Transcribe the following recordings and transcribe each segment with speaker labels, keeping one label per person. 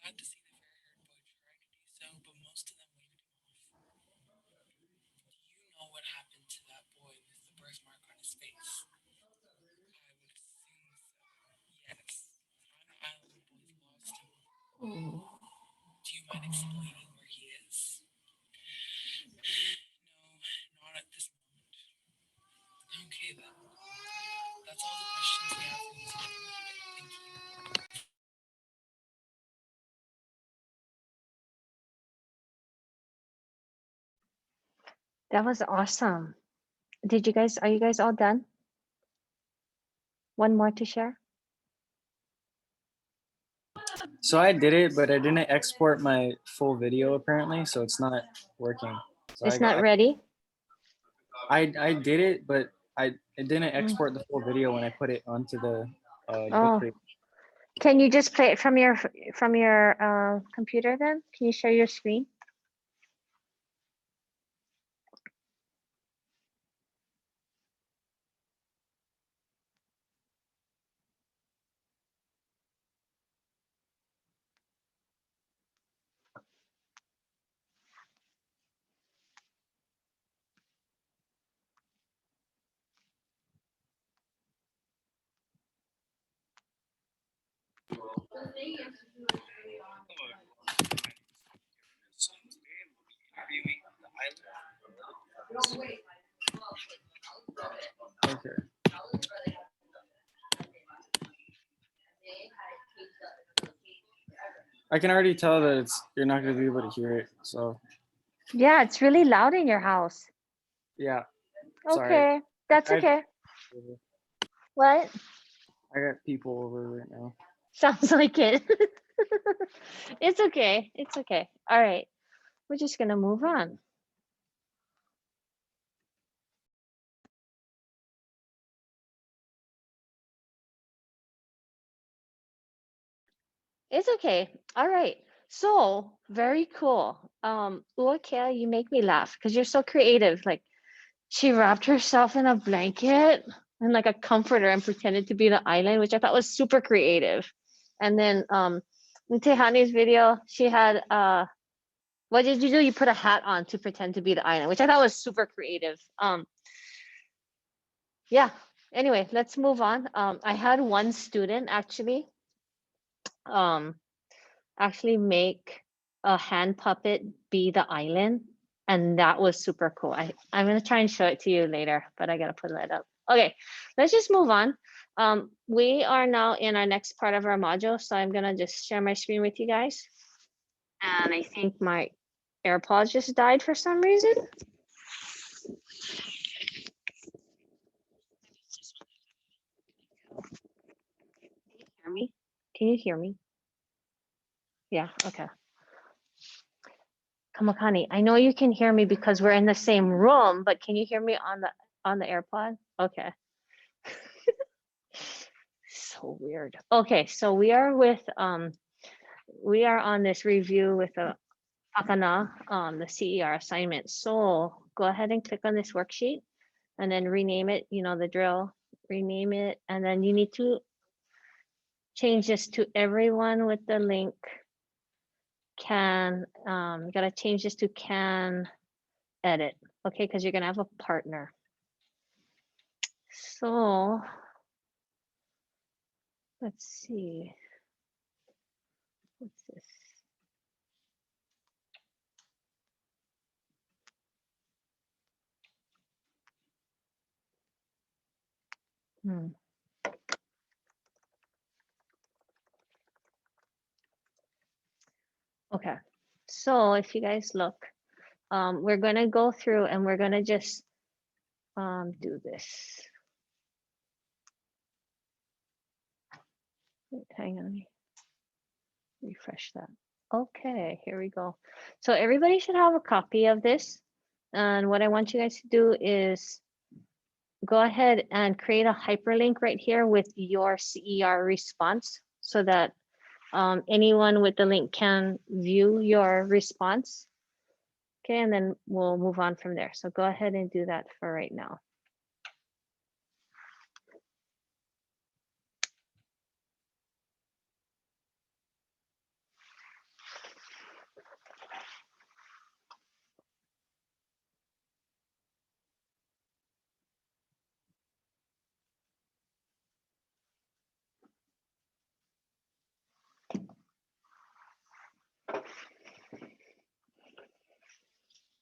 Speaker 1: glad to see the fair-haired boy tried to do so, but most of them waved him off. Do you know what happened to that boy with the birthmark on his face? I would assume so. Yes. On the island, the boys lost him.
Speaker 2: Oh.
Speaker 1: Do you mind explaining where he is? No, not at this moment. Okay then. That's all the questions we have for you today. Thank you.
Speaker 2: That was awesome. Did you guys, are you guys all done? One more to share?
Speaker 3: So I did it, but I didn't export my full video apparently, so it's not working. So
Speaker 2: It's not ready?
Speaker 3: I did it, but I didn't
Speaker 2: Mm.
Speaker 3: export the full video when I put it onto the book
Speaker 2: Oh,
Speaker 3: create.
Speaker 2: can you just play it from your computer then? Can you share your screen?
Speaker 3: So today we'll be interviewing on the island. Okay. I can already tell that it's you're not gonna be able to hear it. So
Speaker 2: Yeah, it's really loud in your house.
Speaker 3: yeah, sorry.
Speaker 2: Okay, that's
Speaker 3: I
Speaker 2: okay. What?
Speaker 3: I got people over right now.
Speaker 2: Sounds like it. It's okay. It's okay. All right. We're just gonna move on. It's okay. All right. So very cool. Uakea, you make me laugh because you're so creative. Like she wrapped herself in a blanket and like a comforter and pretended to be the island, which I thought was super creative. And then in Tehani's video, she had what did you do? You put a hat on to pretend to be the island, which I thought was super creative. Yeah. Anyway, let's move on. I had one student um actually make a hand puppet be the island, and that was super cool. I'm gonna try and show it to you later, but I gotta put that up. Okay, let's just move on. We are now in our next part of our module, so I'm gonna just share my screen with you guys. And I think my AirPods just died for some reason. Can you hear me? Can you hear me? Yeah, okay. Kamakani, I know you can hear me because we're in the same room, but can you hear me on the AirPod? Okay. So weird. Okay, so we are on this review with the Akana, the CER assignment. So go ahead and click on this worksheet and then rename it, you know the drill, rename it, and then you need to change this to everyone with the link can, you gotta change this to can edit, okay, because you're gonna have a partner. So let's see, what's this? Hmm. Okay, so if you guys look, we're gonna go through and we're gonna just do this. Wait, hang on, let me refresh that. Okay, here we go. So everybody should have a copy of this. And what I want you guys to do is go ahead and create a hyperlink right here with your CER response so that anyone with the link can view your response. Okay, and then we'll move on from there. So go ahead and do that for right now.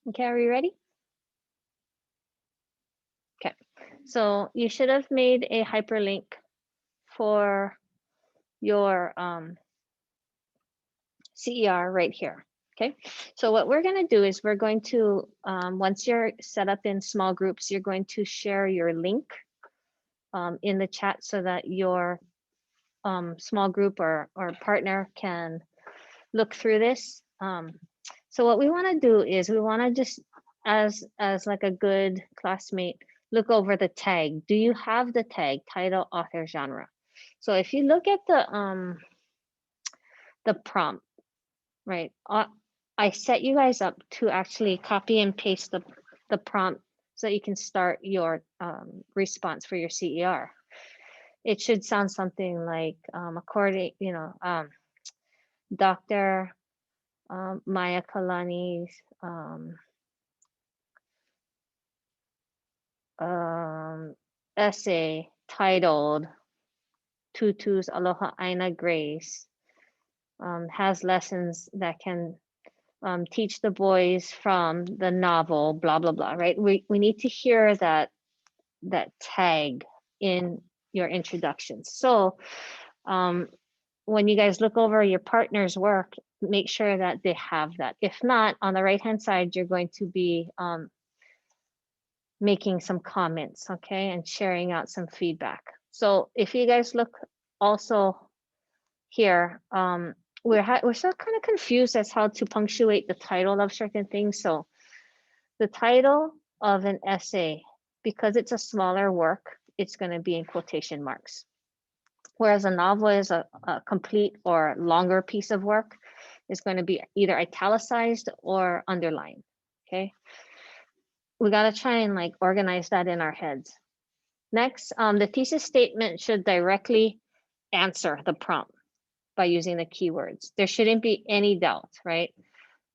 Speaker 2: Okay, are you ready? Okay, so you should have made a hyperlink for your CER right here. Okay, so what we're going to do is we're going to, once you're set up in small groups, you're going to share your link in the chat so that your small group or partner can look through this. So what we want to do is we want to just, as like a good classmate, look over the tag. Do you have the tag, title, author, genre? So if you look at the prompt, right? I set you guys up to actually copy and paste the prompt so that you can start your response for your CER. It should sound something like, according, Dr. Maya Kalani's essay titled Tutu's Aloha Aina Grace has lessons that can teach the boys from the novel, blah, blah, blah, right? We need to hear that tag in your introductions. So when you guys look over your partner's work, make sure that they have that. If not, on the right-hand side, you're going to be making some comments, okay, and sharing out some feedback. So if you guys look also here, we're still kind of confused as how to punctuate the title of certain things. So the title of an essay, because it's a smaller work, it's going to be in quotation marks. Whereas a novel is a complete or longer piece of work, is going to be either italicized or underlined, okay? We got to try and like organize that in our heads. Next, the thesis statement should directly answer the prompt by using the keywords. There shouldn't be any doubt, right?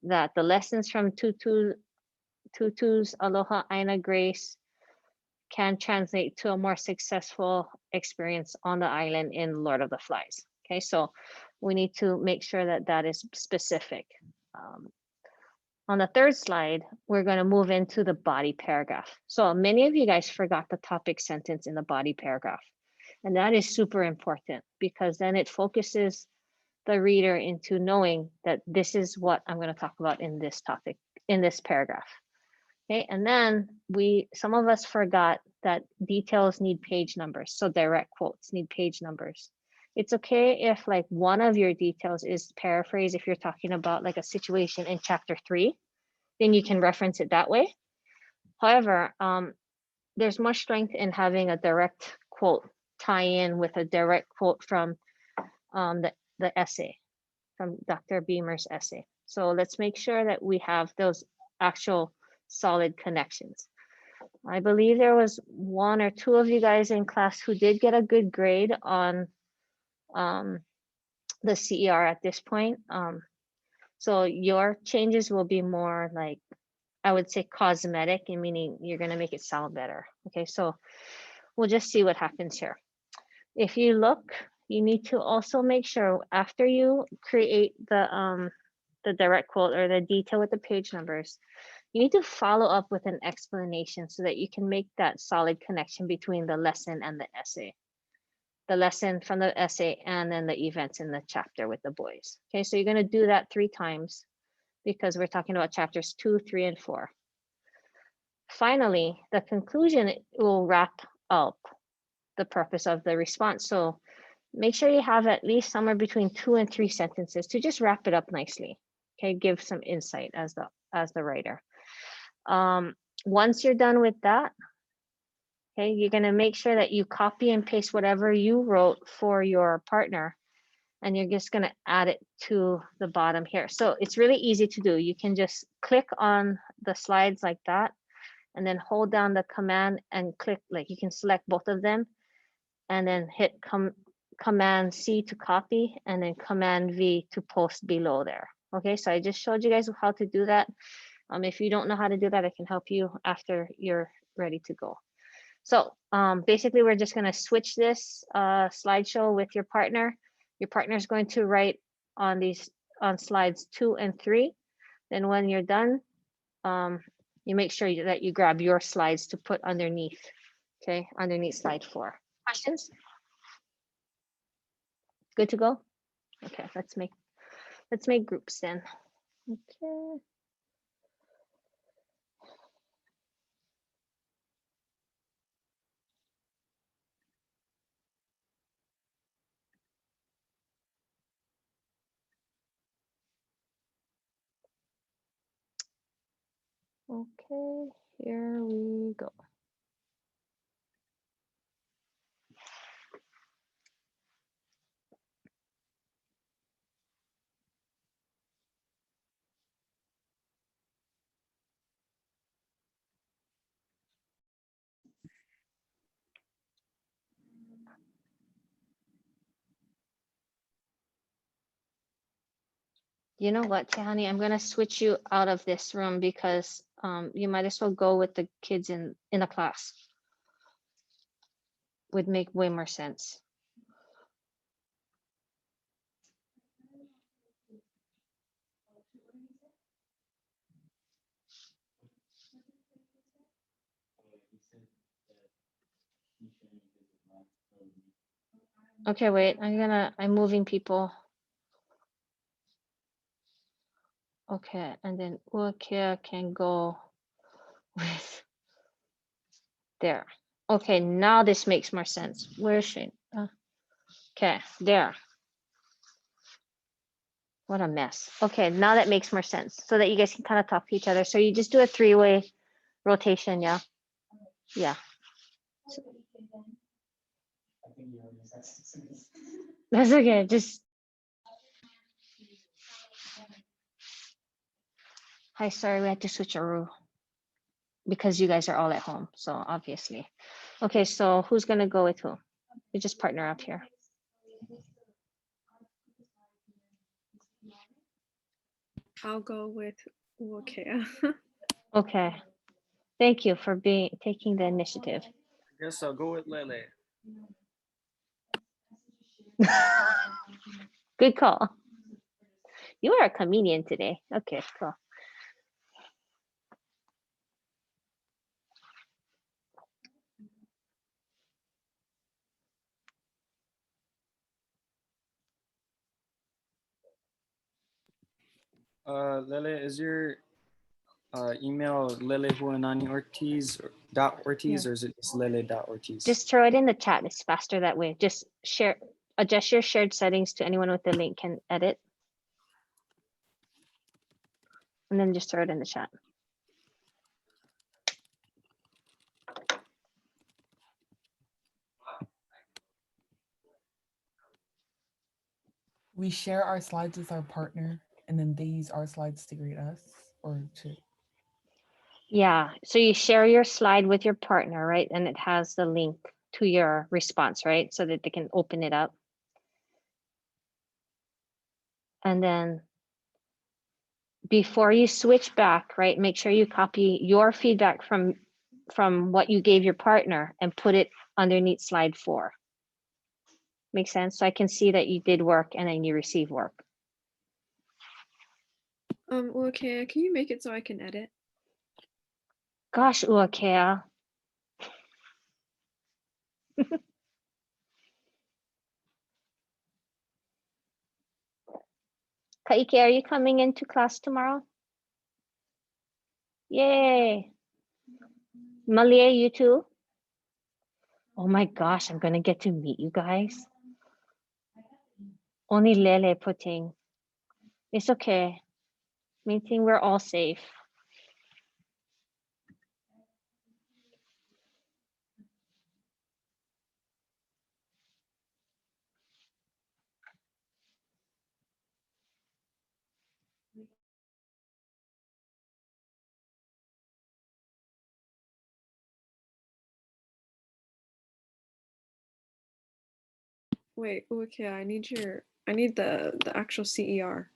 Speaker 2: That the lessons from Tutu's Aloha Aina Grace can translate to a more successful experience on the island in Lord of the Flies. Okay, so we need to make sure that that is specific. On the third slide, we're going to move into the body paragraph. So many of you guys forgot the topic sentence in the body paragraph. And that is super important because then it focuses the reader into knowing that this is what I'm going to talk about in this topic, in this paragraph. Okay, and then some of us forgot that details need page numbers. So direct quotes need page numbers. It's okay if like one of your details is paraphrased. If you're talking about like a situation in chapter 3, then you can reference it that way. However, there's much strength in having a direct quote tie in with a direct quote from the essay, from Dr. Beamer's essay. So let's make sure that we have those actual solid connections. I believe there was 1 or 2 of you guys in class who did get a good grade on the CER at this point. So your changes will be more like, I would say cosmetic, and meaning you're going to make it sound better. Okay, so we'll just see what happens here. If you look, you need to also make sure after you create the direct quote or the detail with the page numbers, you need to follow up with an explanation so that you can make that solid connection between the lesson and the essay. The lesson from the essay and then the events in the chapter with the boys. Okay, so you're going to do that 3 times because we're talking about chapters 2, 3, and 4. Finally, the conclusion will wrap up the purpose of the response. So make sure you have at least somewhere between 2 and 3 sentences to just wrap it up nicely. Okay, give some insight as the writer. Once you're done with that, okay, you're going to make sure that you copy and paste whatever you wrote for your partner, and you're just going to add it to the bottom here. So it's really easy to do. You can just click on the slides like that, and then hold down the command and click, like you can select both of them, and then hit Command C to copy, and then Command V to post below there. Okay, so I just showed you guys how to do that. If you don't know how to do that, I can help you after you're ready to go. So basically, we're just going to switch this slideshow with your partner. Your partner is going to write on slides 2 and 3. Then when you're done, you make sure that you grab your slides to put underneath. Okay, underneath slide 4. Questions? Good to go? Okay, let's make groups then. Okay. Okay, here we go. You know what, Tahani, I'm gonna switch you out of this room because you might as well go with the kids in a class. Would make way more sense. Okay, wait, I'm moving people. Okay, and then Uakia can go with there. Okay, now this makes more sense. Where is she? Okay, there. What a mess. Okay, now that makes more sense so that you guys can kind of talk to each other. So you just do a 3-way rotation, yeah? Yeah. That's okay, just. Hi, sorry, we had to switch a room because you guys are all at home, so obviously. Okay, so who's gonna go with who? You just partner up here.
Speaker 4: I'll go with Wakea.
Speaker 2: Okay, thank you for taking the initiative.
Speaker 3: I guess I'll go with Lele.
Speaker 2: Good call. You are a comedian today. Okay, cool.
Speaker 3: Lele, is your email lelehuananiortiz dot Ortiz,
Speaker 2: Yeah.
Speaker 3: or is it just lele dot Ortiz?
Speaker 2: Just throw it in the chat. It's faster that way. Just adjust your shared settings to anyone with the link can edit. And then just throw it in the chat.
Speaker 1: We share our slides with our partner, and then they use our slides to grade us, or to.
Speaker 2: Yeah, so you share your slide with your partner, right? And it has the link to your response, right? So that they can open it up. And then before you switch back, right, make sure you copy your feedback from what you gave your partner and put it underneath slide 4. Make sense? So I can see that you did work and then you receive work.
Speaker 4: Wakea, can you make it so I can edit?
Speaker 2: Gosh, Uakea. Kaike, are you coming into class tomorrow? Yay. Malia, you too? Oh my gosh, I'm gonna get to meet you guys. Only Lele putting. It's okay. Meeting, we're all safe.
Speaker 4: Wait, Wakea, I need the actual CER.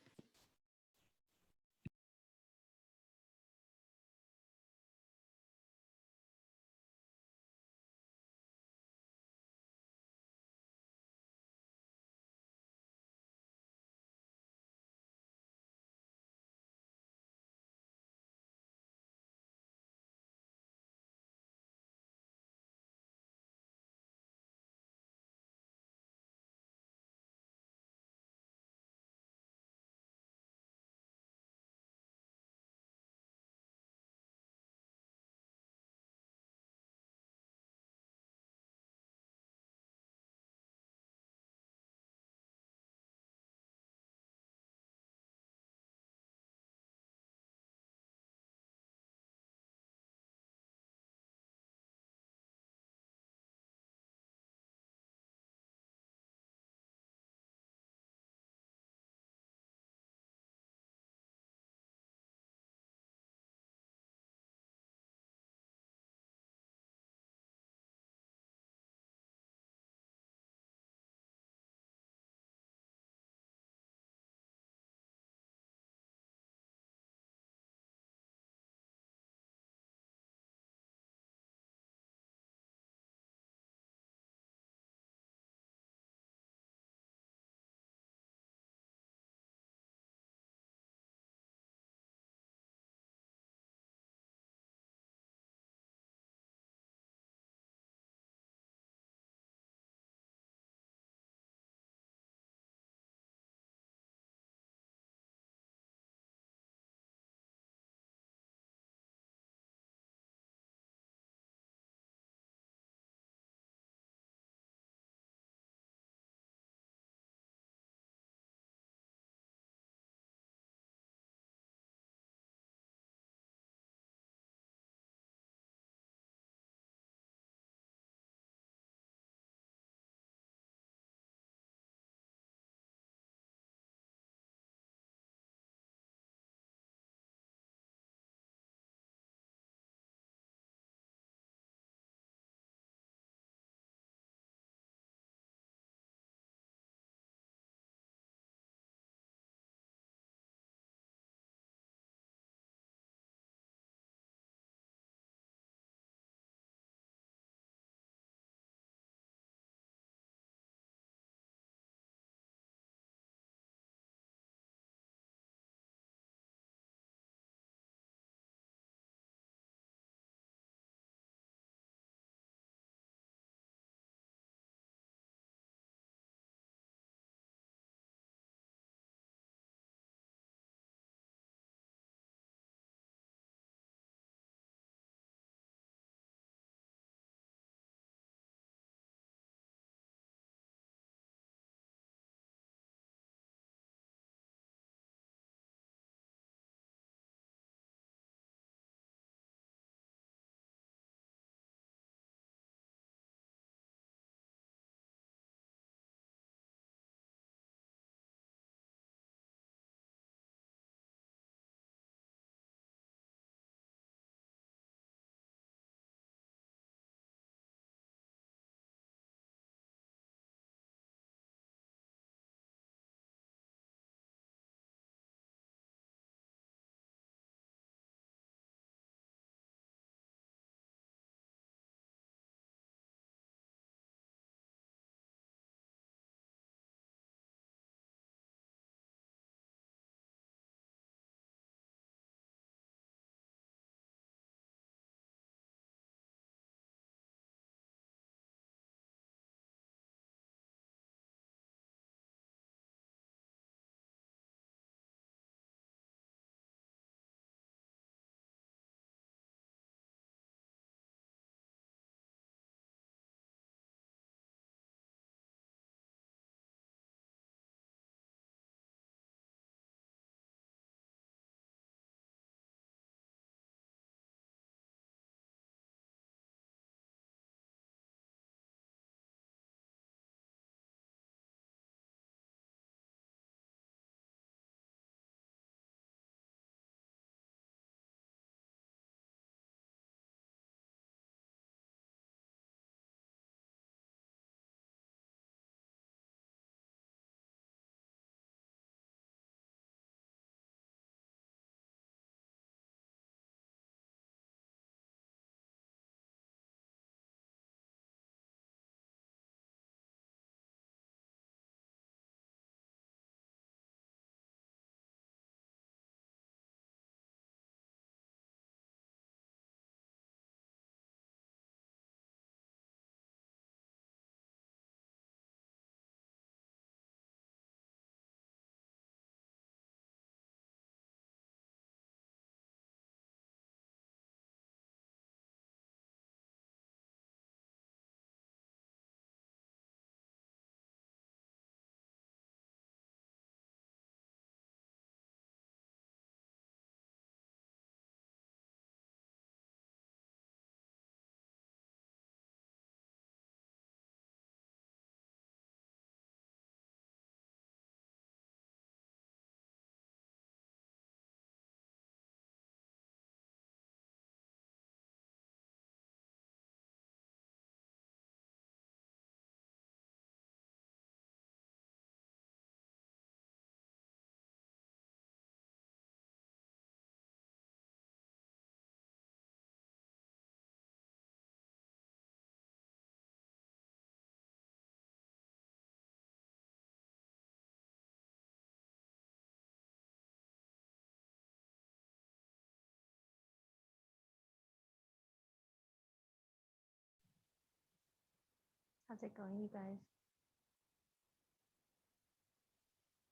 Speaker 2: How's it going, you guys?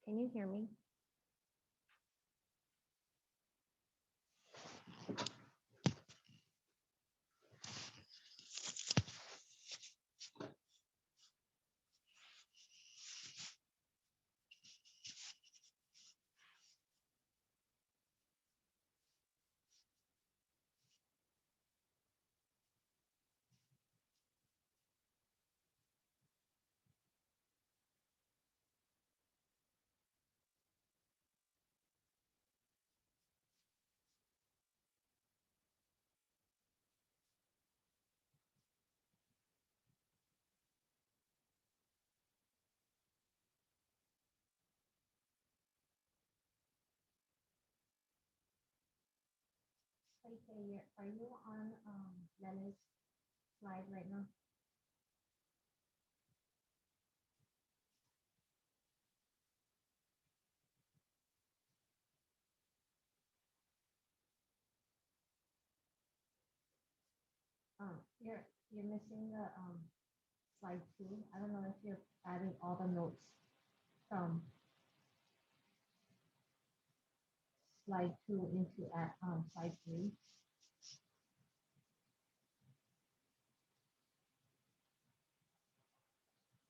Speaker 2: Can you hear me? Okay, are you on Lena's slide right now? You're missing the slide 2. I don't know if you're adding all the notes from slide 2 into slide 3.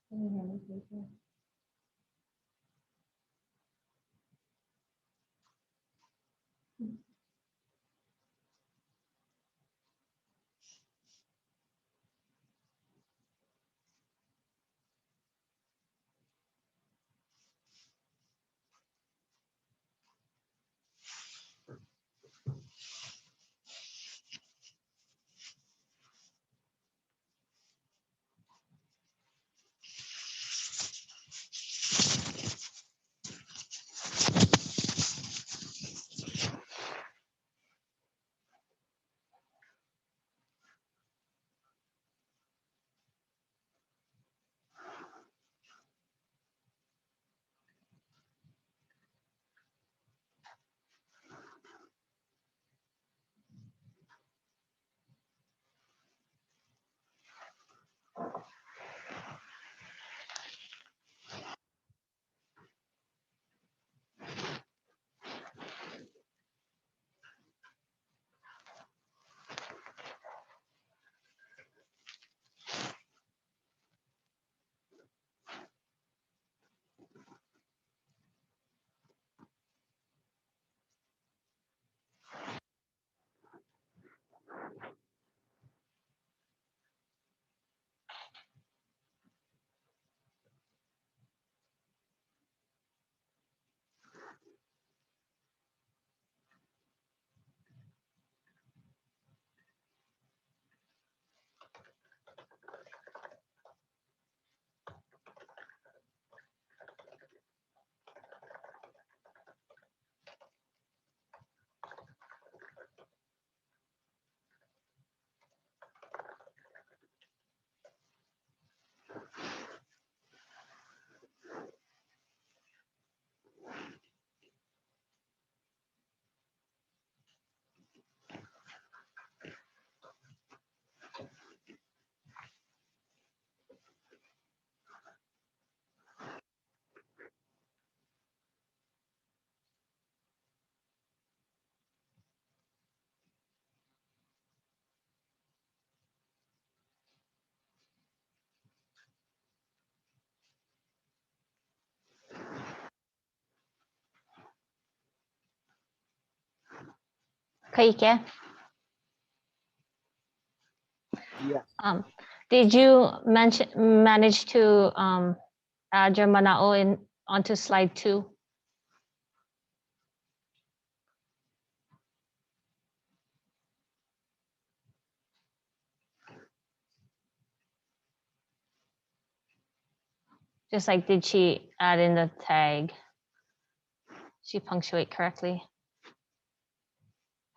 Speaker 2: Can you hear me, Jason? Kaike,
Speaker 3: Yeah.
Speaker 2: did you manage to add your manao in onto slide 2? Just like, did she add in the tag? She punctuate correctly?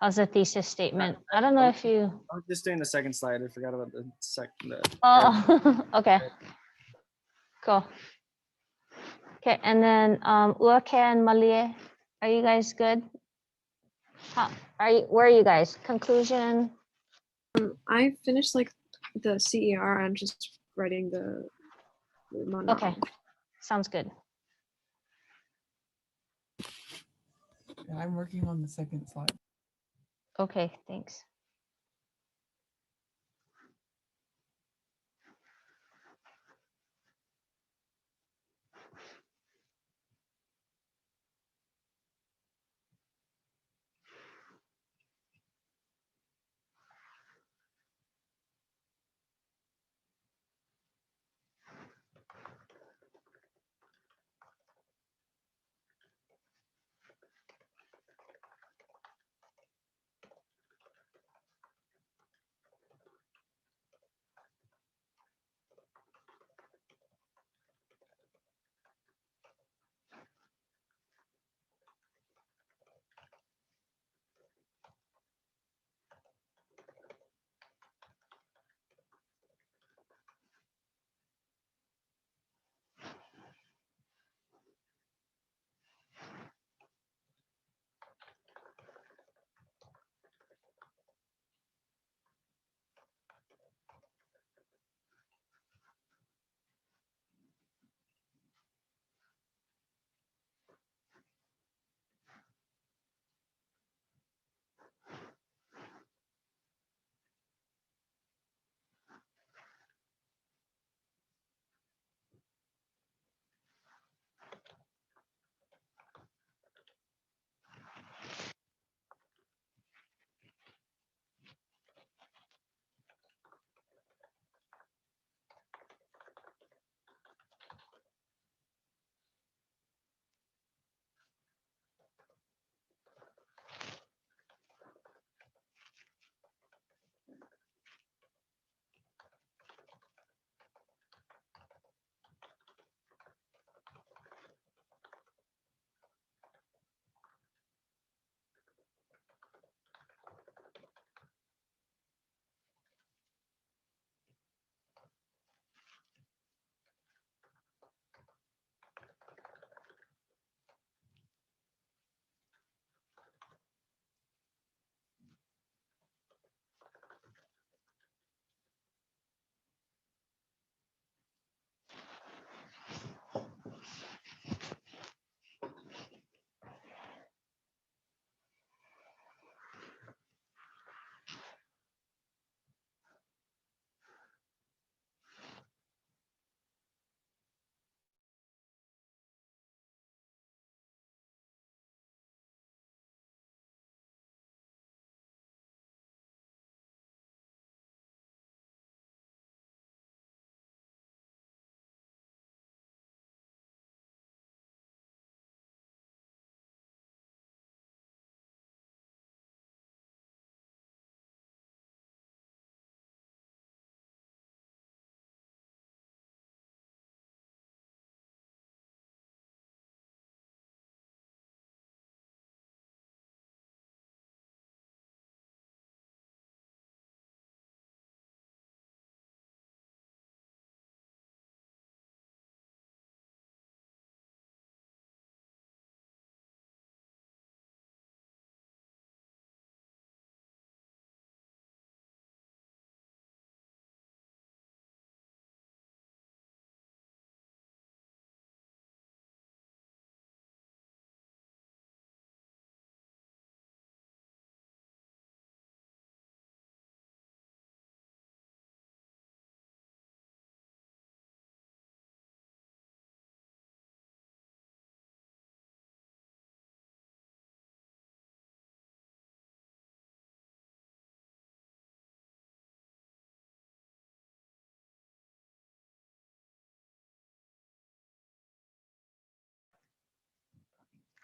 Speaker 2: How's the thesis statement? I don't know if you.
Speaker 3: I was just doing the second slide. I forgot about the second.
Speaker 2: Oh, okay. Cool. Okay, and then Uake and Malie, are you guys good? Where are you guys? Conclusion?
Speaker 4: I finished like the CER and just writing the
Speaker 2: Okay,
Speaker 4: manara.
Speaker 2: sounds good.
Speaker 5: Yeah, I'm working on the second slide.
Speaker 2: Okay, thanks.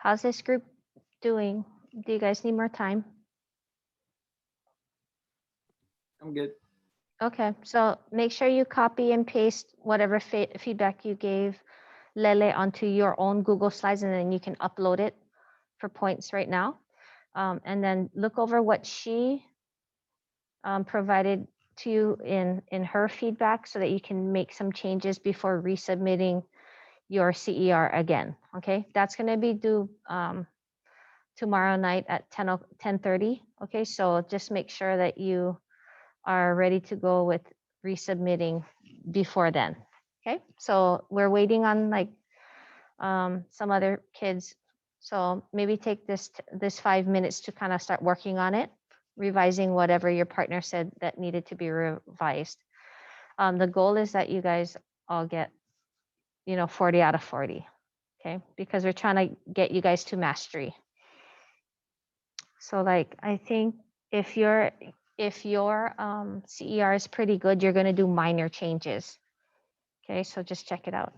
Speaker 2: How's this group doing? Do you guys need more time?
Speaker 3: I'm good.
Speaker 2: Okay, so make sure you copy and paste whatever feedback you gave Lele onto your own Google Slides, and then you can upload it for points right now. And then look over what she provided to you in her feedback so that you can make some changes before resubmitting your CER again. Okay, that's going to be due tomorrow night at 10:30. Okay, so just make sure that you are ready to go with resubmitting before then. Okay, so we're waiting on like some other kids. So maybe take this 5 minutes to kind of start working on it, revising whatever your partner said that needed to be revised. The goal is that you guys all get, 40 out of 40. Okay, because we're trying to get you guys to mastery. So like I think if your CER is pretty good, you're going to do minor changes. Okay, so just check it out.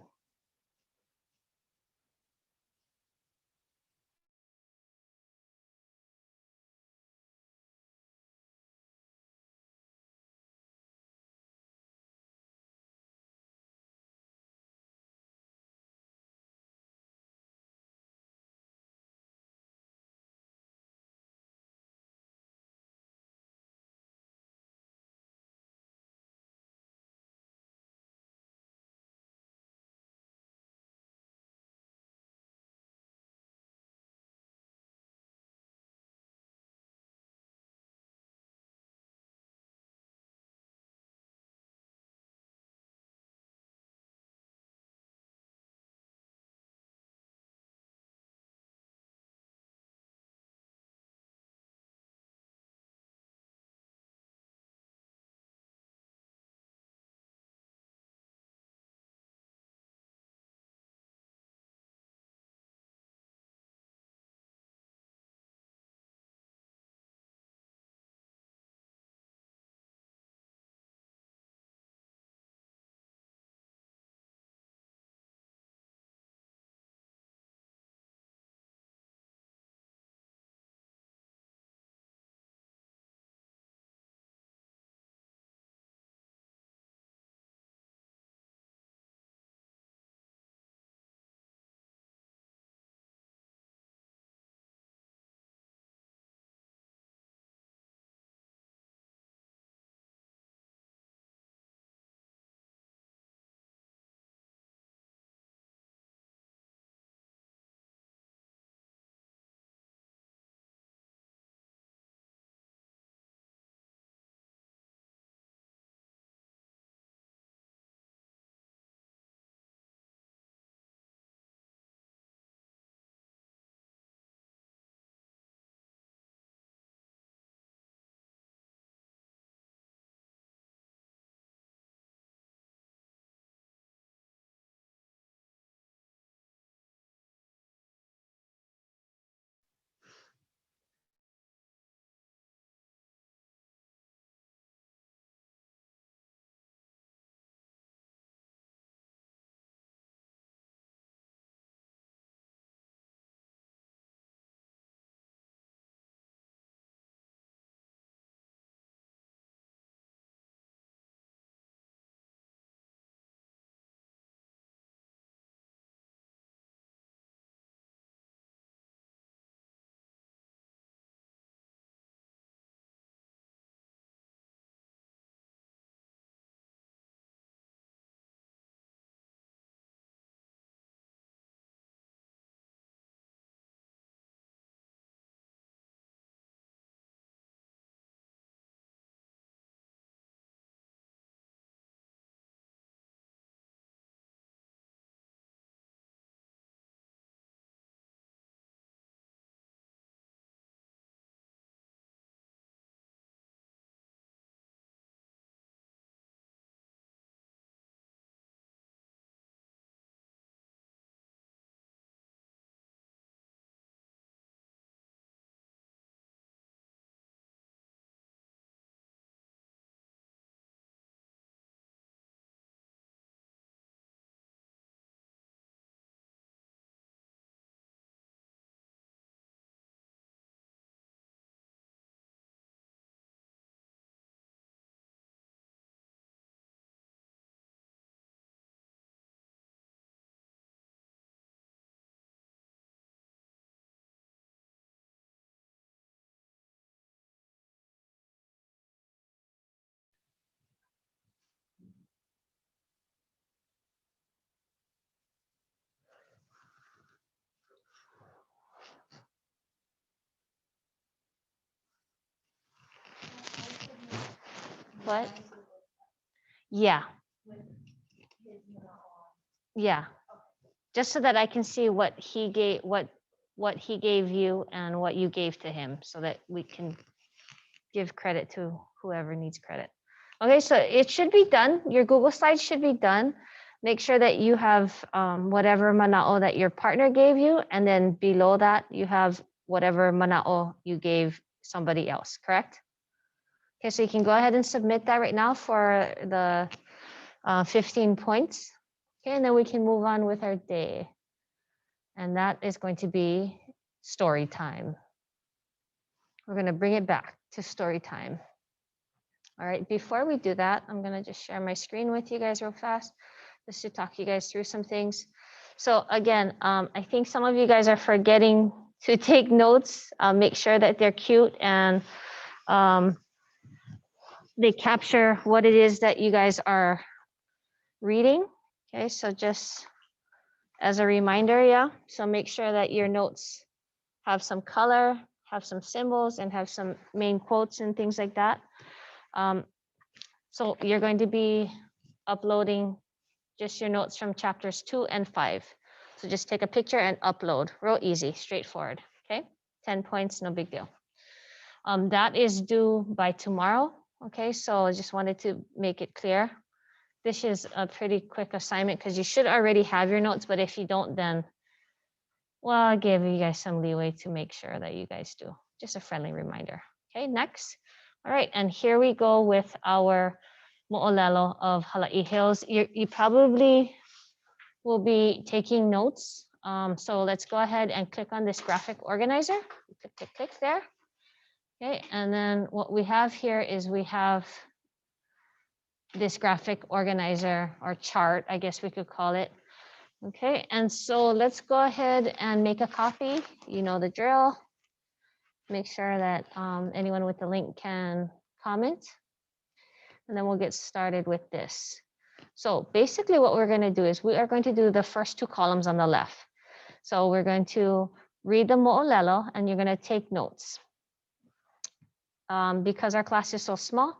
Speaker 2: What? Yeah. Yeah, just so that I can see what he gave, what he gave you and what you gave to him, so that we can give credit to whoever needs credit. Okay, so it should be done. Your Google Slides should be done. Make sure that you have whatever mana'o that your partner gave you, and then below that you have whatever mana'o you gave somebody else, correct? Okay, so you can go ahead and submit that right now for the 15 points. Okay, and then we can move on with our day. And that is going to be story time. We're going to bring it back to story time. All right, before we do that, I'm going to just share my screen with you guys real fast, just to talk you guys through some things. So again, I think some of you guys are forgetting to take notes. Make sure that they're cute and they capture what it is that you guys are reading. Okay, so just as a reminder, yeah, so make sure that your notes have some color, have some symbols, and have some main quotes and things like that. So you're going to be uploading just your notes from chapters 2 and 5. So just take a picture and upload, real easy, straightforward, okay? 10 points, no big deal. That is due by tomorrow, okay? So I just wanted to make it clear. This is a pretty quick assignment because you should already have your notes, but if you don't, then, well, I'll give you guys some leeway to make sure that you guys do. Just a friendly reminder. Okay, next. All right, and here we go with our mo'olelo of Hālaʻi Hiils. You probably will be taking notes. So let's go ahead and click on this graphic organizer. Click, click, click there. Okay, and then what we have here is we have this graphic organizer or chart, I guess we could call it. Okay, and so let's go ahead and make a copy. You know the drill. Make sure that anyone with the link can comment. And then we'll get started with this. So basically what we're going to do is we are going to do the first 2 columns on the left. So we're going to read the mo'olelo and you're going to take notes. Because our class is so small,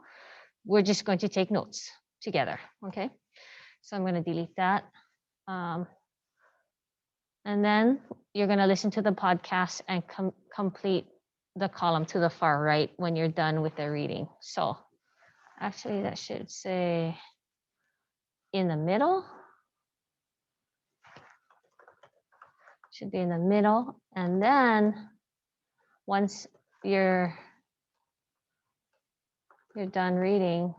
Speaker 2: we're just going to take notes together, okay? So I'm going to delete that. And then you're going to listen to the podcast and complete the column to the far right when you're done with the reading. So actually that should say in the middle. Should be in the middle. And then once you're done reading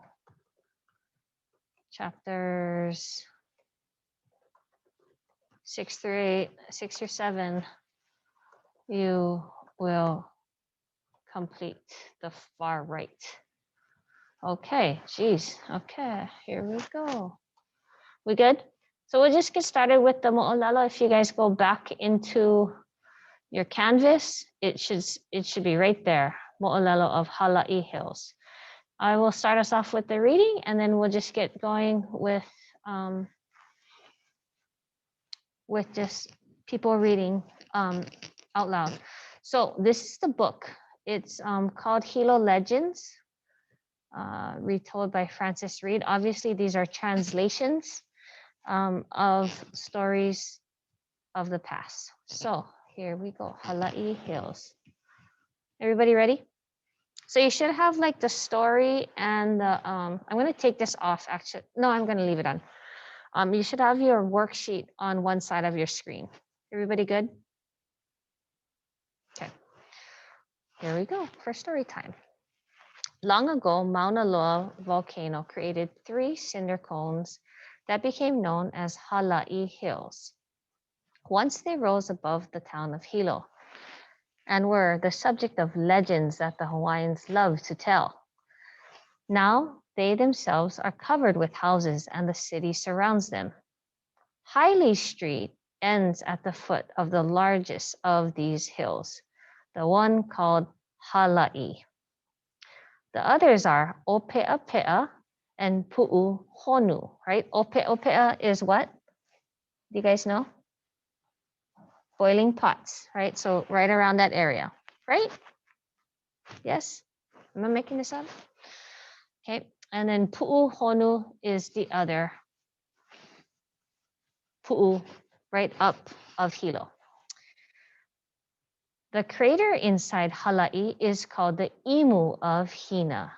Speaker 2: chapters 6 through 8, 6 or 7, you will complete the far right. Okay, geez. Okay, here we go. We good? So we'll just get started with the mo'olelo. If you guys go back into your canvas, it should be right there. Mo'olelo of Hālaʻi Hiils. I will start us off with the reading, and then we'll just get going with just people reading out loud. So this is the book. It's called Hilo Legends, retold by Francis Reed. Obviously, these are translations of stories of the past. So here we go, Hālaʻi Hiils. Everybody ready? So you should have like the story and the, I'm gonna take this off actually. No, I'm gonna leave it on. You should have your worksheet on one side of your screen. Everybody good? Okay, here we go for story time. Long ago, Mauna Loa volcano created 3 cinder cones that became known as Hālaʻi Hiils. Once they rose above the town of Hilo and were the subject of legends that the Hawaiians love to tell. Now they themselves are covered with houses and the city surrounds them. Hailey Street ends at the foot of the largest of these hills, the one called Hālaʻi. The others are Ope'apea and Pu'uhonu, right? Ope'apea is what? Do you guys know? Boiling pots, right? So right around that area, right? Yes? Am I making this up? Okay, and then Pu'uhonu is the other pu'u right up of Hilo. The crater inside Hālaʻi is called the Imu of Hina.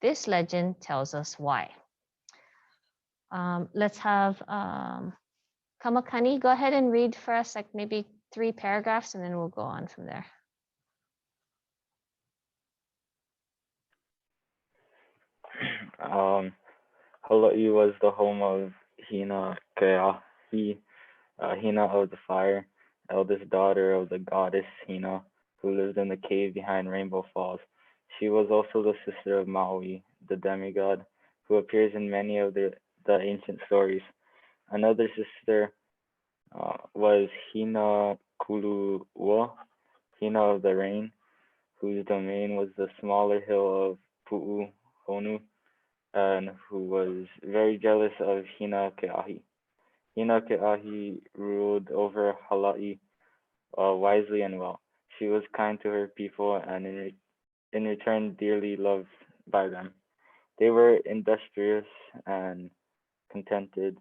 Speaker 2: This legend tells us why. Let's have Kamakani go ahead and read for us, like maybe 3 paragraphs, and then we'll go on from there.
Speaker 6: Hālaʻi was the home of Hina Keahi, Hina of the fire, eldest daughter of the goddess Hina, who lived in the cave behind Rainbow Falls. She was also the sister of Maui, the demigod, who appears in many of the ancient stories. Another sister was Hina Kulu'ua, Hina of the rain, whose domain was the smaller hill of Pu'uhonu, and who was very jealous of Hina Keahi. Hina Keahi ruled over Hālaʻi wisely and well. She was kind to her people and in return dearly loved by them. They were industrious and contented,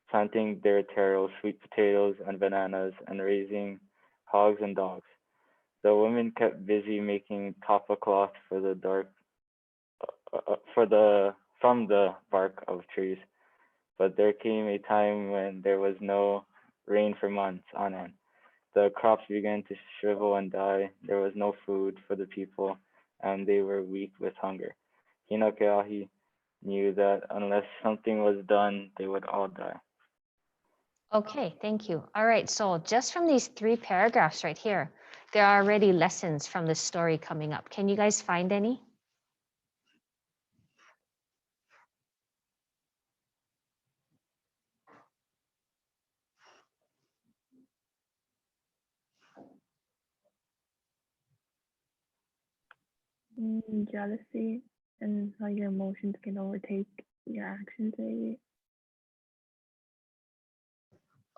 Speaker 6: planting their taro, sweet potatoes, and bananas, and raising hogs and dogs. The women kept busy making tapa cloth for the from the bark of trees. But there came a time when there was no rain for months on end. The crops began to shrivel and die. There was no food for the people, and they were weak with hunger. Hina Keahi knew that unless something was done, they would all die.
Speaker 2: Okay, thank you. All right, so just from these 3 paragraphs right here, there are already lessons from this story coming up. Can you guys find any?
Speaker 7: Jealousy and how your emotions can overtake your actions, maybe.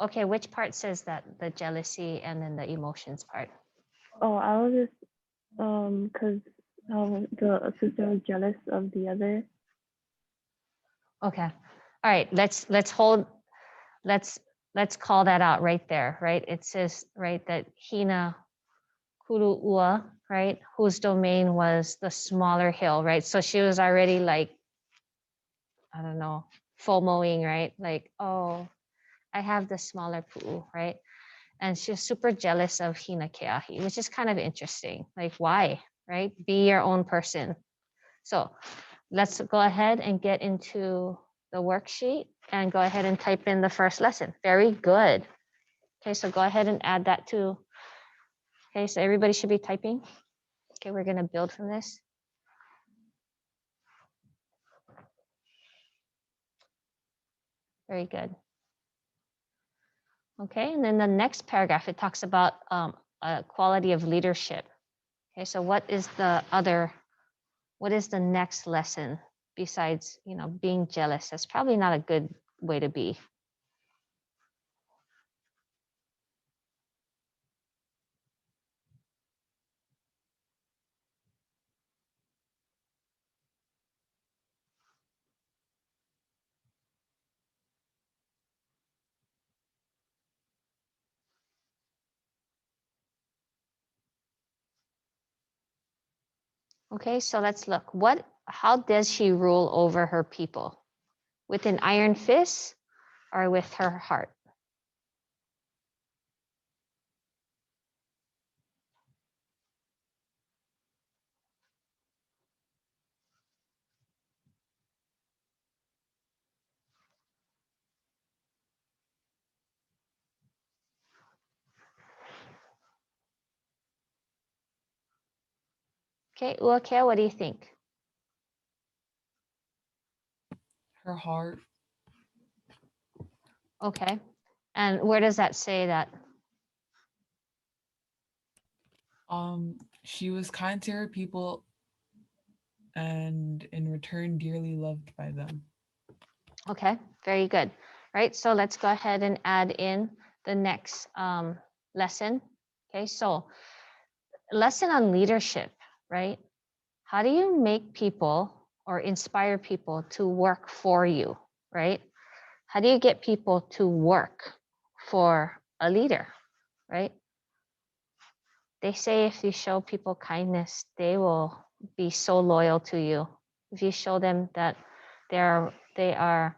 Speaker 2: Okay, which part says that? The jealousy and then the emotions part.
Speaker 7: Oh, I was just because the sister was jealous of the other.
Speaker 2: Okay. All right, let's call that out right there, right? It says, right, that Hina Kulu'ua, right, whose domain was the smaller hill, right? So she was already like, I don't know, FOMOing, right? Like, oh, I have the smaller pu'u, right? And she's super jealous of Hina Keahi, which is kind of interesting. Like, why, right? Be your own person. So let's go ahead and get into the worksheet and go ahead and type in the first lesson. Very good. Okay, so go ahead and add that to, okay, so everybody should be typing. Okay, we're gonna build from this. Very good. Okay, and then the next paragraph, it talks about a quality of leadership. Okay, so what is the next lesson besides, being jealous? That's probably not a good way to be. Okay, so let's look. How does she rule over her people? With an iron fist or with her heart? Okay, Uakea, what do you think?
Speaker 5: Her heart.
Speaker 2: Okay, and where does that say that?
Speaker 5: She was kind to her people and in return dearly loved by them.
Speaker 2: Okay, very good. Right, so let's go ahead and add in the next lesson. Okay, so lesson on leadership, right? How do you make people or inspire people to work for you, right? How do you get people to work, for a leader, right? They say if you show people kindness, they will be so loyal to you. If you show them that they are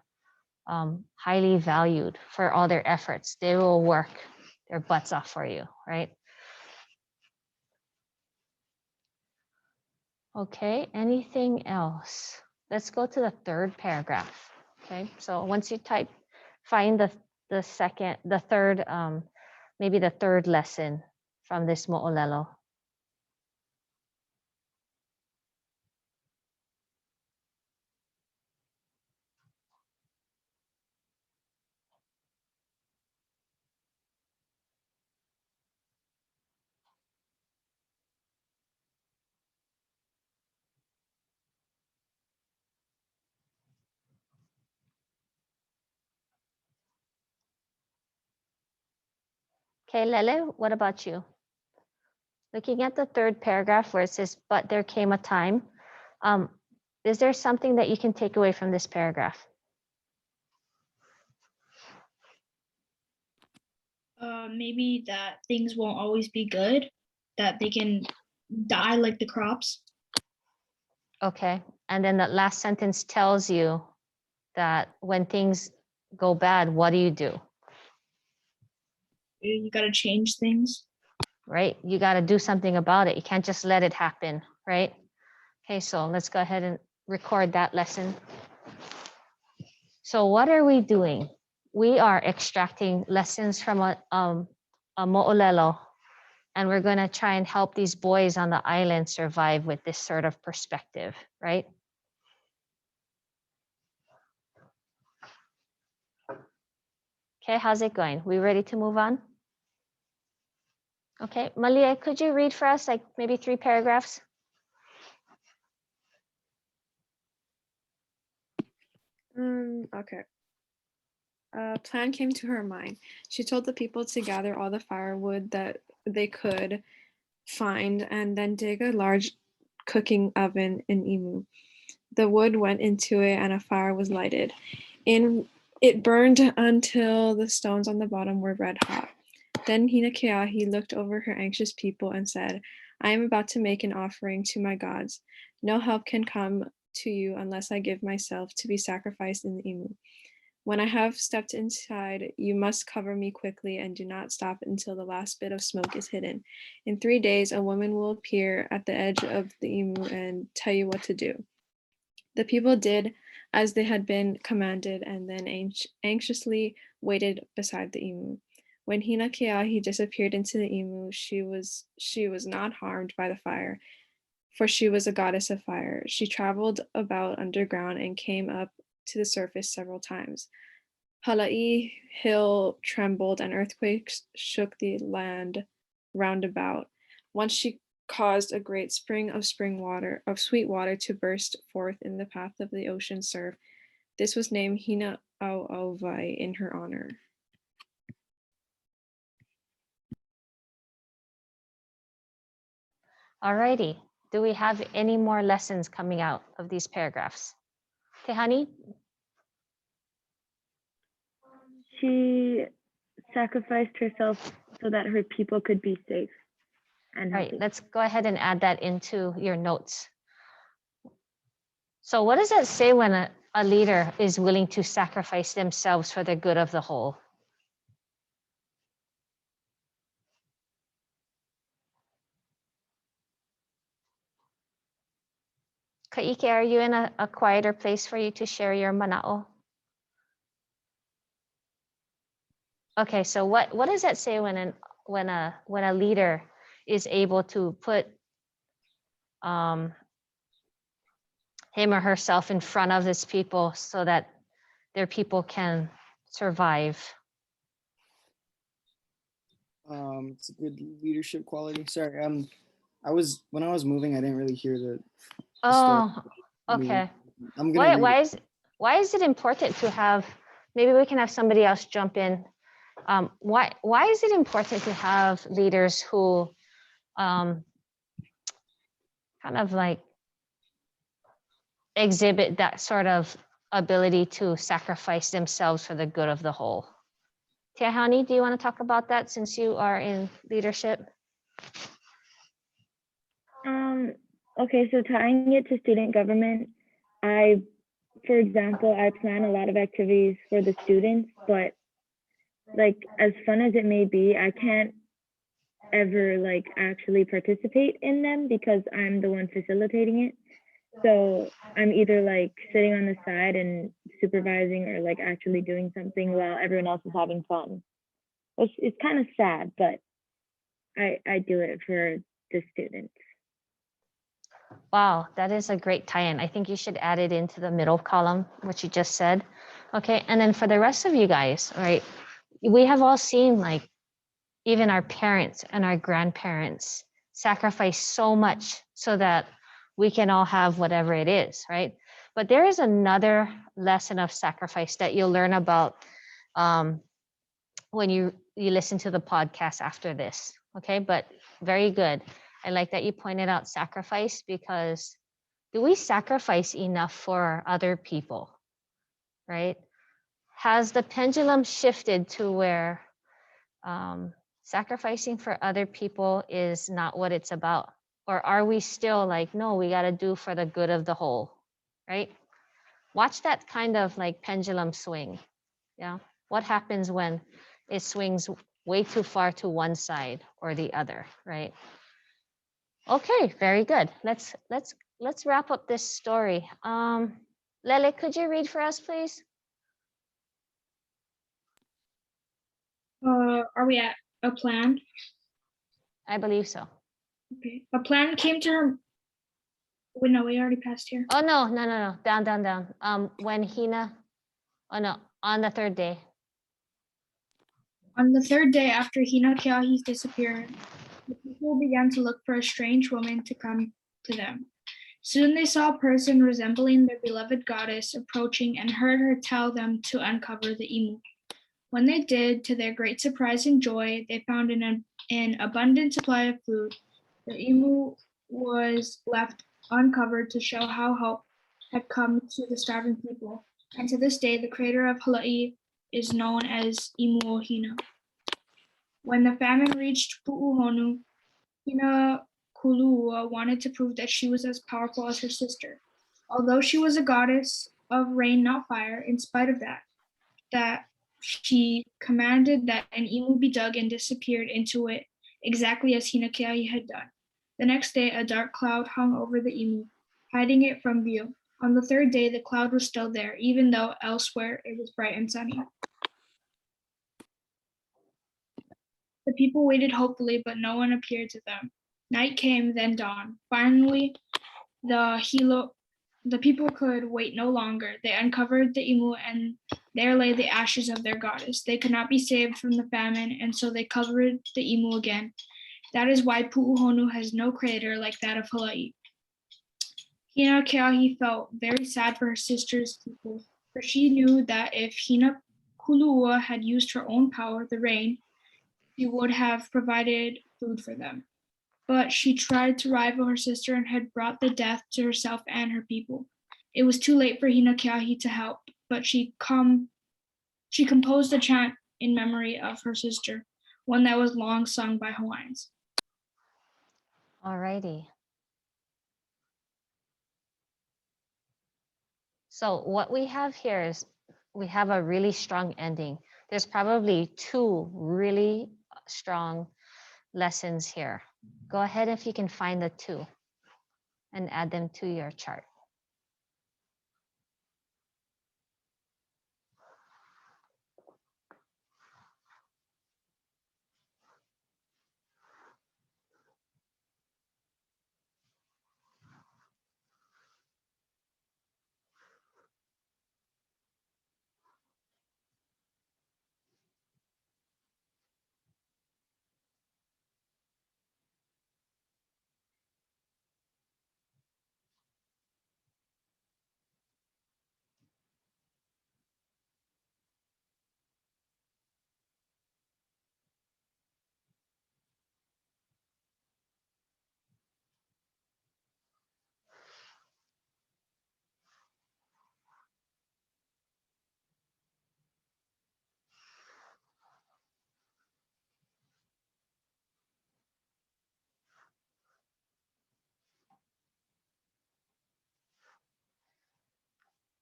Speaker 2: highly valued for all their efforts, they will work their butts off for you, right? Okay, anything else? Let's go to the third paragraph. Okay, so once you find the third, maybe the third lesson from this mo'olelo. Okay, Lele, what about you? Looking at the third paragraph where it says, but there came a time, is there something that you can take away from this paragraph?
Speaker 8: Maybe that things won't always be good, that they can die like the crops.
Speaker 2: Okay, and then the last sentence tells you that when things go bad, what do?
Speaker 8: You got to change things.
Speaker 2: Right? You got to do something about it. You can't just let it happen, right? Okay, so let's go ahead and record that lesson. So what are we doing? We are extracting lessons from a mo'olelo, and we're going to try and help these boys on the island survive with this sort of perspective, right? Okay, how's it going? We ready to move on? Okay, Malia, could you read for us like maybe 3 paragraphs?
Speaker 4: Okay. A plan came to her mind. She told the people to gather all the firewood that they could find and then dig a large cooking oven in Imu. The wood went into it and a fire was lighted. It burned until the stones on the bottom were red hot. Then Hinakeahi looked over her anxious people and said, I am about to make an offering to my gods. No help can come to you unless I give myself to be sacrificed in the Imu. When I have stepped inside, you must cover me quickly and do not stop until the last bit of smoke is hidden. In 3 days, a woman will appear at the edge of the Imu and tell you what to do. The people did as they had been commanded and then anxiously waited beside the Imu. When Hinakeahi disappeared into the Imu, she was not harmed by the fire, for she was a goddess of fire. She traveled about underground and came up to the surface several times. Hālaʻi hill trembled and earthquakes shook the land round about. Once she caused a great spring of sweet water to burst forth in the path of the ocean surf. This was named Hina Auauvai in her honor.
Speaker 2: Alrighty, do we have any more lessons coming out of these paragraphs? Okay, honey?
Speaker 7: She sacrificed herself so that her people could be safe and
Speaker 2: All right,
Speaker 7: healthy.
Speaker 2: let's go ahead and add that into your notes. So what does that say when a leader is willing to sacrifice themselves for the good of the whole? Kaike, are you in a quieter place for you to share your mana'o? Okay, so what does that say when a leader is able to put him or herself in front of his people so that their people can survive?
Speaker 9: It's a good leadership quality. Sorry, when I was moving, I didn't really hear the story.
Speaker 2: Oh, okay.
Speaker 9: I'm gonna read it.
Speaker 2: Why is it important to have? Maybe we can have somebody else jump in. Why is it important to have leaders who kind of like exhibit that sort of ability to sacrifice themselves for the good of the whole? Tehani, do you want to talk about that since you are in leadership?
Speaker 7: Okay, so tying it to student government, for example, I plan a lot of activities for the students, but like as fun as it may be, I can't ever like actually participate in them because I'm the one facilitating it. So I'm either like sitting on the side and supervising or like actually doing something while everyone else is having fun. It's kind of sad, but I do it for the students.
Speaker 2: Wow, that is a great tie-in. I think you should add it into the middle column, what you just said. Okay, and then for the rest of you guys, all right, we have all seen like even our parents and our grandparents sacrifice so much so that we can all have whatever it is, right? But there is another lesson of sacrifice that you'll learn about when you listen to the podcast after this, okay? But very good. I like that you pointed out sacrifice because do we sacrifice enough for other people, right? Has the pendulum shifted to where sacrificing for other people is not what it's about? Or are we still like, no, we got to do for the good of the whole, right? Watch that kind of like pendulum swing. Yeah. What happens when it swings way too far to one side or the other, right? Okay, very good. Let's wrap up this story. Lele, could you read for us, please?
Speaker 8: Are we at a plan?
Speaker 2: I believe so.
Speaker 8: Okay. A plan came to her. Wait, no, we already passed here.
Speaker 2: Oh no. Down. When Hina, oh no, on the third day.
Speaker 8: On the third day after Hinakiahi's disappearance, the people began to look for a strange woman to come to them. Soon they saw a person resembling their beloved goddess approaching and heard her tell them to uncover the imu. When they did, to their great surprise and joy, they found an abundant supply of food. The imu was left uncovered to show how help had come to the starving people. And to this day, the crater of Hālaʻi is known as Imu o Hina. When the famine reached Pu'uhonu, Hina Kulua wanted to prove that she was as powerful as her sister. Although she was a goddess of rain, not fire, in spite of that she commanded that an imu be dug and disappeared into it exactly as Hinakiai had done. The next day, a dark cloud hung over the imu, hiding it from view. On the third day, the cloud was still there, even though elsewhere it was bright and sunny. The people waited hopefully, but no one appeared to them. Night came, then dawn. Finally, the people could wait no longer. They uncovered the imu, and there lay the ashes of their goddess. They could not be saved from the famine, and so they covered the imu again. That is why Pu'uhonu has no crater like that of Hālaʻi. Hina Keahi felt very sad for her sister's people, for she knew that if Hina Kulua had used her own power, the rain, she would have provided food for them. But she tried to rival her sister and had brought the death to herself and her people. It was too late for Hinakiahi to help, but she composed a chant in memory of her sister, one that was long sung by Hawaiians.
Speaker 2: All righty. So what we have here is we have a really strong ending. There's probably two really strong lessons here. Go ahead if you can find the two and add them to your chart.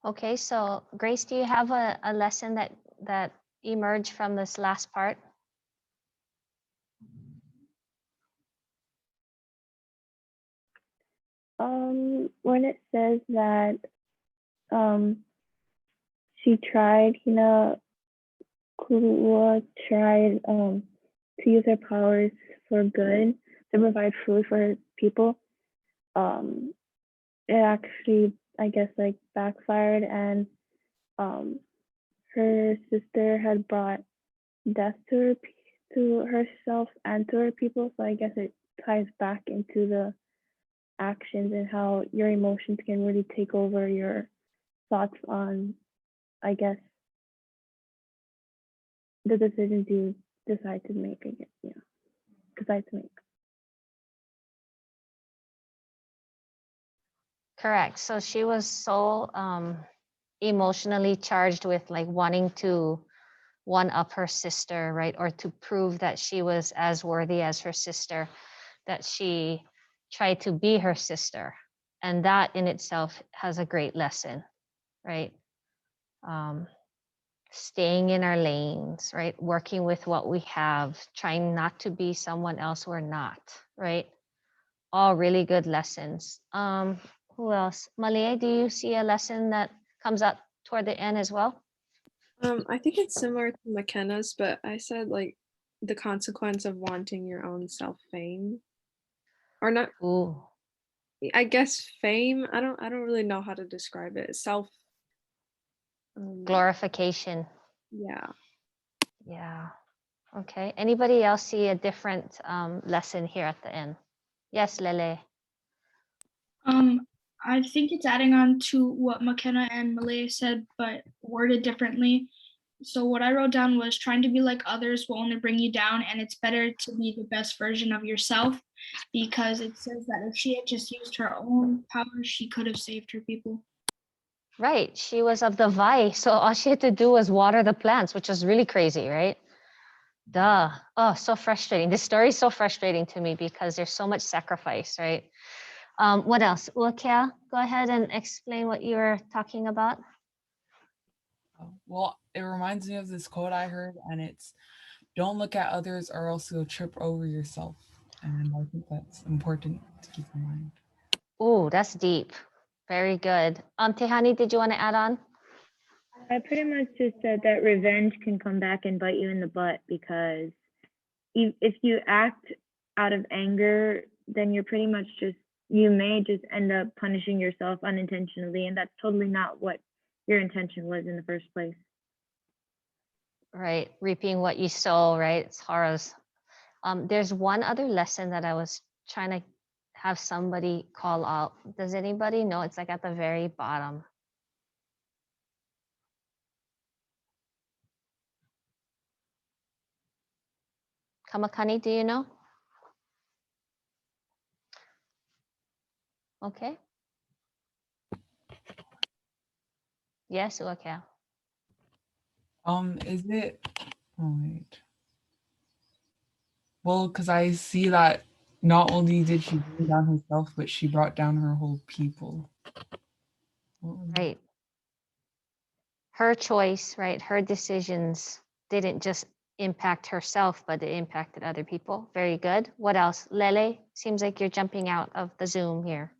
Speaker 2: Okay, so Grace, do you have a lesson that emerged from this last part?
Speaker 7: When it says that she tried, Kuruua tried to use her powers for good to provide food for her people. It actually, I guess, like backfired, and her sister had brought death to herself and to her people. So I guess it ties back into the actions and how your emotions can really take over your thoughts on, I guess, the decisions you decide to make. I guess, yeah, decide to make.
Speaker 2: Correct. So she was so emotionally charged with like wanting to one up her sister, right? Or to prove that she was as worthy as her sister, that she tried to be her sister. And that in itself has a great lesson, right? Staying in our lanes, right? Working with what we have, trying not to be someone else we're not, right? All really good lessons. Who else? Malia, do you see a lesson that comes up toward the end as well?
Speaker 4: I think it's similar to McKenna's, but I said like the consequence of wanting your own self fame, or not.
Speaker 2: Ooh,
Speaker 4: I guess fame. I don't really know how to describe it. Self.
Speaker 2: glorification.
Speaker 4: Yeah.
Speaker 2: Yeah. Okay. Anybody else see a different lesson here at the end? Yes, Lele.
Speaker 8: I think it's adding on to what McKenna and Malaya said, but worded differently. So what I wrote down was trying to be like others will only bring you down, and it's better to be the best version of yourself, because it says that if she had just used her own power, she could have saved her people.
Speaker 2: Right. She was of the Vi, so all she had to do was water the plants, which was really crazy, right? Duh. Oh, so frustrating. This story is so frustrating to me because there's so much sacrifice, right? What else? Uakia, go ahead and explain what you were talking about.
Speaker 5: Well, it reminds me of this quote I heard, and it's, "Don't look at others or else you'll trip over yourself." And I think that's important to keep in mind.
Speaker 2: Oh, that's deep. Very good. Tehani, did you want to add on?
Speaker 7: I pretty much just said that revenge can come back and bite you in the butt, because if you act out of anger, then you're pretty much you may just end up punishing yourself unintentionally, and that's totally not what your intention was in the first place.
Speaker 2: Right, reaping what you sow, right? It's Hara's. There's one other lesson that I was trying to have somebody call out. Does anybody know? It's like at the very bottom. Kamakani, do you know? Okay. Yes, okay.
Speaker 5: Is it? Oh wait. Well, because I see that not only did she bring down herself, but she brought down her whole people.
Speaker 2: Right. Her choice, right? Her decisions didn't just impact herself, but it impacted other people. Very good. What else? Lele, seems like you're jumping out of the Zoom here.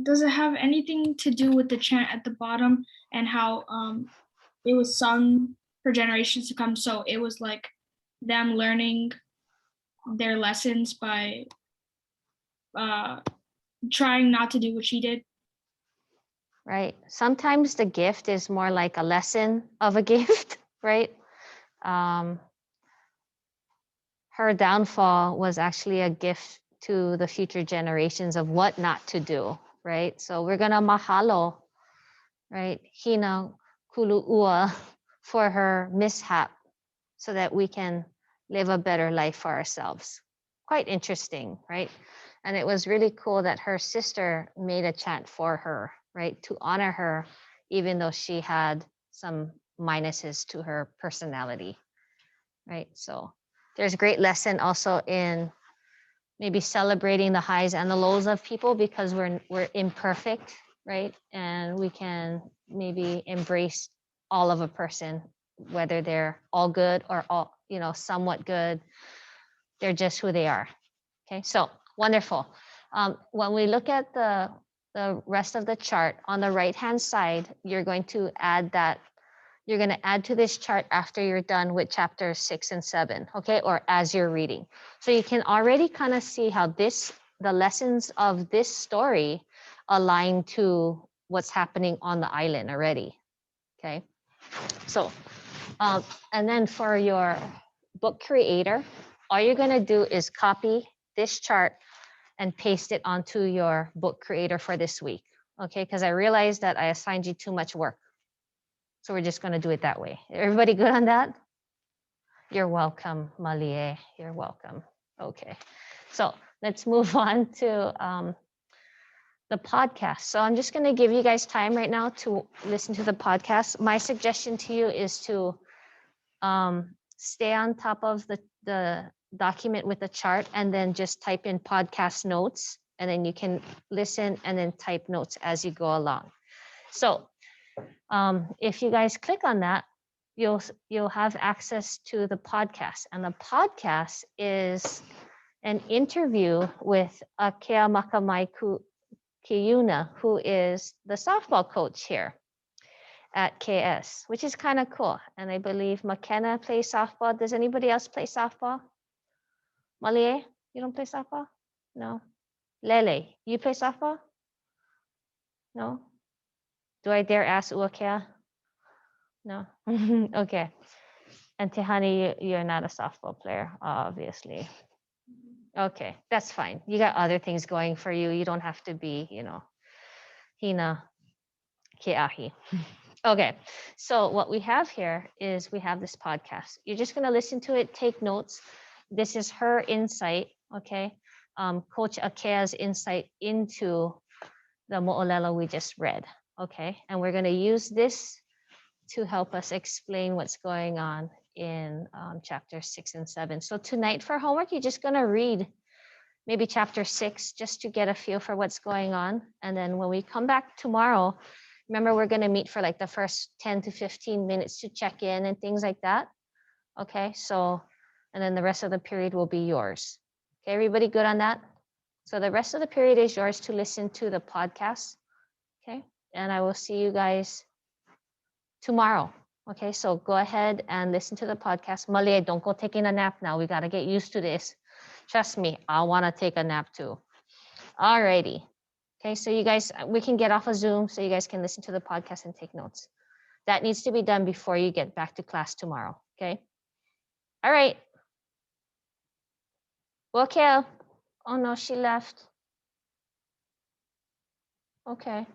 Speaker 8: Does it have anything to do with the chant at the bottom and how it was sung for generations to come? So it was like them learning their lessons by trying not to do what she did.
Speaker 2: Right. Sometimes the gift is more like a lesson of a gift, right? Her downfall was actually a gift to the future generations of what not to do, right? So we're gonna mahalo, right? Hina kulu'ua for her mishap so that we can live a better life for ourselves. Quite interesting, right? And it was really cool that her sister made a chant for her, right? To honor her, even though she had some minuses to her personality, right? So there's a great lesson also in maybe celebrating the highs and the lows of people, because we're imperfect right? And we can maybe embrace all of a person, whether they're all good or all, somewhat good. They're just who they are. Okay, so wonderful. When we look at the rest of the chart on the right-hand side, you're going to add that. You're going to add to this chart after you're done with chapters 6 and 7, okay, or as you're reading. So you can already kind of see how the lessons of this story align to what's happening on the island already, okay? So, and then for your book creator, all you're going to do is copy this chart and paste it onto your book creator for this week, okay? Because I realized that I assigned you too much work. So we're just going to do it that way. Everybody good on that? You're welcome, Malie. You're welcome. Okay. So let's move on to the podcast. So I'm just going to give you guys time right now to listen to the podcast. My suggestion to you is to stay on top of the document with the chart and then just type in podcast notes, and then you can listen and then type notes as you go along. So if you guys click on that, you'll have access to the podcast, and the podcast is an interview with Akea Makamai Kiuna, who is the softball coach here at KS, which is kind of cool. And I believe McKenna plays softball. Does anybody else play softball? Malie, you don't play softball? No. Lele, you play softball? No. Do I dare ask Uakea? No. Okay. And Tehani, you're not a softball player, obviously. Okay, that's fine. You got other things going for you. You don't have to be, Hina Keahi. Okay, so what we have here is we have this podcast. You're just going to listen to it, take notes. This is her insight, okay? Coach Akea's insight into the Mo'olelo we just read, okay? And we're going to use this to help us explain what's going on in chapter 6 and 7. So tonight for homework, you're just going to read maybe chapter 6 just to get a feel for what's going on. And then when we come back tomorrow, remember, we're going to meet for like the first 10 to 15 minutes to check in and things like that. Okay, so, and then the rest of the period will be yours. Okay, everybody good on that? So the rest of the period is yours to listen to the podcast. Okay, and I will see you guys tomorrow. Okay, so go ahead and listen to the podcast. Malia, don't go taking a nap now. We got to get used to this. Trust me, I want to take a nap too. All righty. Okay, so you guys, we can get off of Zoom so you guys can listen to the podcast and take notes. That needs to be done before you get back to class tomorrow. Okay. All right. Okay. Oh no, she left. Okay.